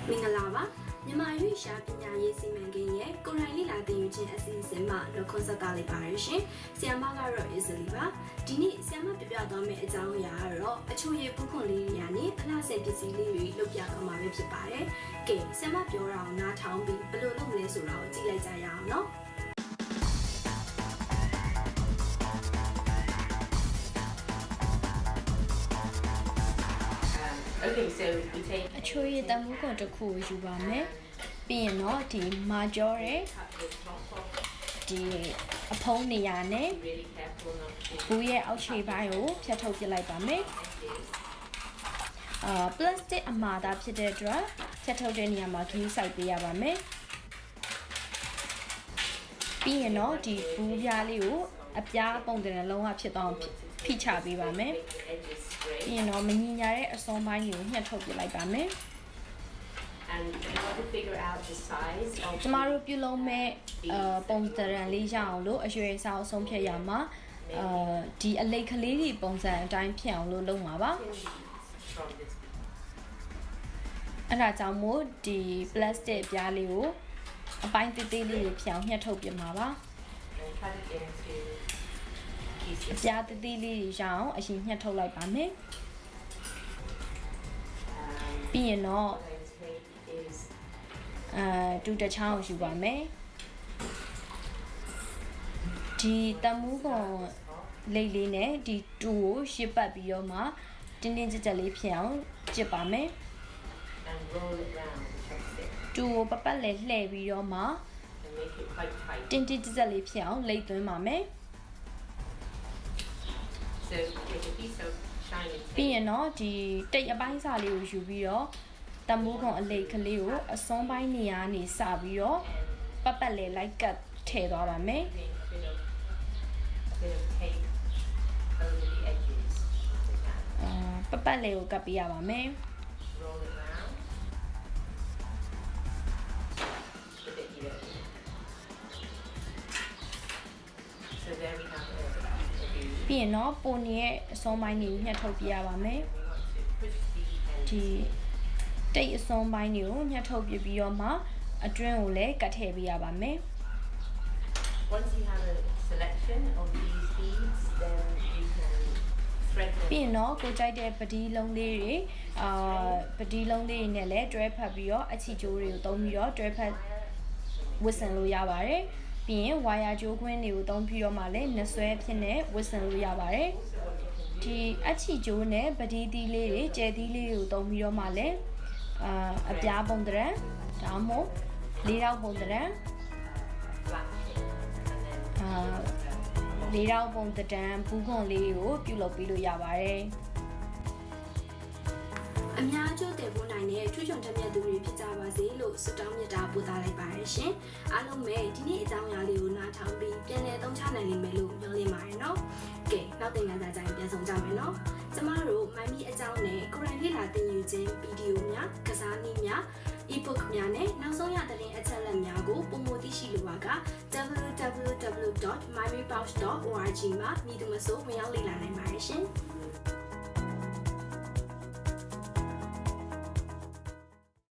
မင်္ဂလာပါမြန်မာရွေးရှာပညာရေးစီမံကိန်းရဲ့ကိုရိုင်းလီလာတင်ယူခြင်းအစီအစဉ်မှာလောကွန်ဆက်ကလေးပါရရှင်ဆရာမကတော့ easily ပါဒီနေ့ဆရာမပြပြသွားမယ့်အကြောင်းအရာကတော့အချို့ရဲ့ပူခွန်လေးတွေကနေအလှဆင်ပစ္စည်းလေးတွေလုပ်ပြသွားမှာပဲဖြစ်ပါတယ်ကဲဆရာမပြောတာကိုနားထောင်ပြီးဘယ်လိုလုပ်မလဲဆိုတာကိုကြည့်လိုက်ကြရအောင်နော်Okay, so we take အချို့ရတမှုကွန်တစ်ခုကိုယူပါမယ်ပြီးရင်တော့ဒီမာကျော်တဲ့ဒီအဖုံးနေရာနဲ့ really careful not to ဘူးရဲ့အောက်ခြေပိုင်းကိုဖြတ်ထုတ်ပစ်လိုက်ပါမယ်ပလတ်စတစ်အမာသားဖြစ်တဲ့အတွက်ဖြတ်ထုတ်တဲ့နေရာမှာဂီးစိုက်ပေးရပါမယ်ပြီးရင်တော့ဒီဘူးပြားလေးကိုအပြားပုံစံနဲ့လုံးဝဖြစ်သွားအောင်ဖိချပေးပါမယ်ပြီးရင်တော့မညီညာတဲ့အစွန်းပိုင်းကိုညှက်ထုတ်ပစ်လိုက်ပါမယ် and we want to figure out the size of ကျမတို့ပြုလုပ်မဲ့ပုံစံလေးရအောင်လို့အရွယ်အစားအဆုံးဖြတ်ရမှာဒီအလိတ်ကလေးတွေပုံစံအတိုင်းဖြစ်အောင်လို့လုပ်မှာပါ from this အဲ့ဒါကြောင့်မို့ဒီ plastic ပြားလေးကိုအပိုင်းသေးသေးလေးတွေဖြစ်အောင်ညှက်ထုတ်ပြမှာပါ and cut it into အ pieces ပြားသေးသေးလေးတွေရအောင်အရင်ညှက်ထုတ်လိုက်ပါမယ်ပြီးရင်တော့ what I take is တူတချောင်းကိုယူပါမယ်ဒီတမူးကွန်လိတ်လေးနဲ့ဒီတူကိုရှစ်ပတ်ပြီးတော့မှတင်းတင်းကြပ်ကြပ်လေးဖြစ်အောင်ကြစ်ပါမယ် and roll it round the chopstick တူကိုပပတ်လေးလှည့်ပြီးတော့မှ and make it quite tight တင်းတင်းကြပ်ကြပ်လေးဖြစ်အောင်လိတ်သွင်းပါမယ် so take a piece of shiny ပြီး tape ရင်တော့ဒီတိတ်အပိုင်းစာလေးကိုယူပြီးတော့တမူးကွန်အလိတ်ကလေးကိုအစွန်းပိုင်းနေရာနေစပြီးတော့ပပတ်လေးလိုက်ကတ်ထည့်သွားပါမယ် a bit of tape over the edges like that ပပတ်လေးကိုကပ်ပေးရပါမယ် roll it round a bit here so there we have it ပြီးရင်တော့ပုံရဲ့အစွန်းပိုင်းတွေကိုညှက်ထုတ်ပြရပါမယ် we want to push the ends ဒီတိတ်အစွန်းပိုင်းတွေကိုညှက်ထုတ်ပြပြီးတော့မှအတွင်းကိုလည်းကတ်ထည့်ပေးရပါမယ် once you have a selection of these beads then you can thread them ပြီးရင်တော့ကိုကြိုက်တဲ့ပတိလုံးလေးတွေပတိလုံးလေးတွေနဲ့လည်းတွဲဖက်ပြီးတော့အချီကျိုးတွေကိုသုံးပြီးတော့တွဲဖက်ဝစ်ဆင်လို့ရပါတယ်ပြီးရင်ဝါယာကြိုးခွင်းတွေကိုသုံးပြီးတော့မှလည်းနှဆွဲဖြစ်နေဝစ်ဆင်လို့ရပါတယ်ဒီအချီကျိုးနဲ့ပတိသီးလေးတွေကျဲသီးလေးတွေကိုသုံးပြီးတော့မှလည်းအပြားပုံတရံဒါမှမဟုတ်လေးတောက်ပုံတရံ flat shape and then လေးတောက်ပုံတရံဘူးခွန်လေးကိုပြုလုပ်ပြီးလို့ရပါတယ် အများကျိုးတည်ဖို့နိုင်တဲ့ထွေးချွန်တက်မြတ်သူတွေဖြစ်ကြပါစေလို့ဆုတောင်းမြတ်တာပို့သလိုက်ပါရရှင်အားလုံးပဲဒီနေ့အကြောင်းအရာလေးကိုနားထောင်ပြီးပြန်လည်သုံးချနိုင်လိမ့်မယ်လို့မျှော်လင့်ပါတယ်နော်ကဲနောက်သင်ခန်းစာကြိုင်ပြန်ဆောင်ကြမယ်နော်ကျမတို့မိုင်းမီအကြောင်းနဲ့ကိုရိုင်းလေးလာသင်ယူခြင်းဗီဒီယိုများကစားနည်းများ ebook များနဲ့နောက်ဆုံးရတဲ့အချက်အလက်များကိုပုံမသိရှိလိုပါက www.mymipouch.org မှာမြည်သူမဆိုဝင်ရောက်လေ့လာနိုင်ပါတယ်ရှင်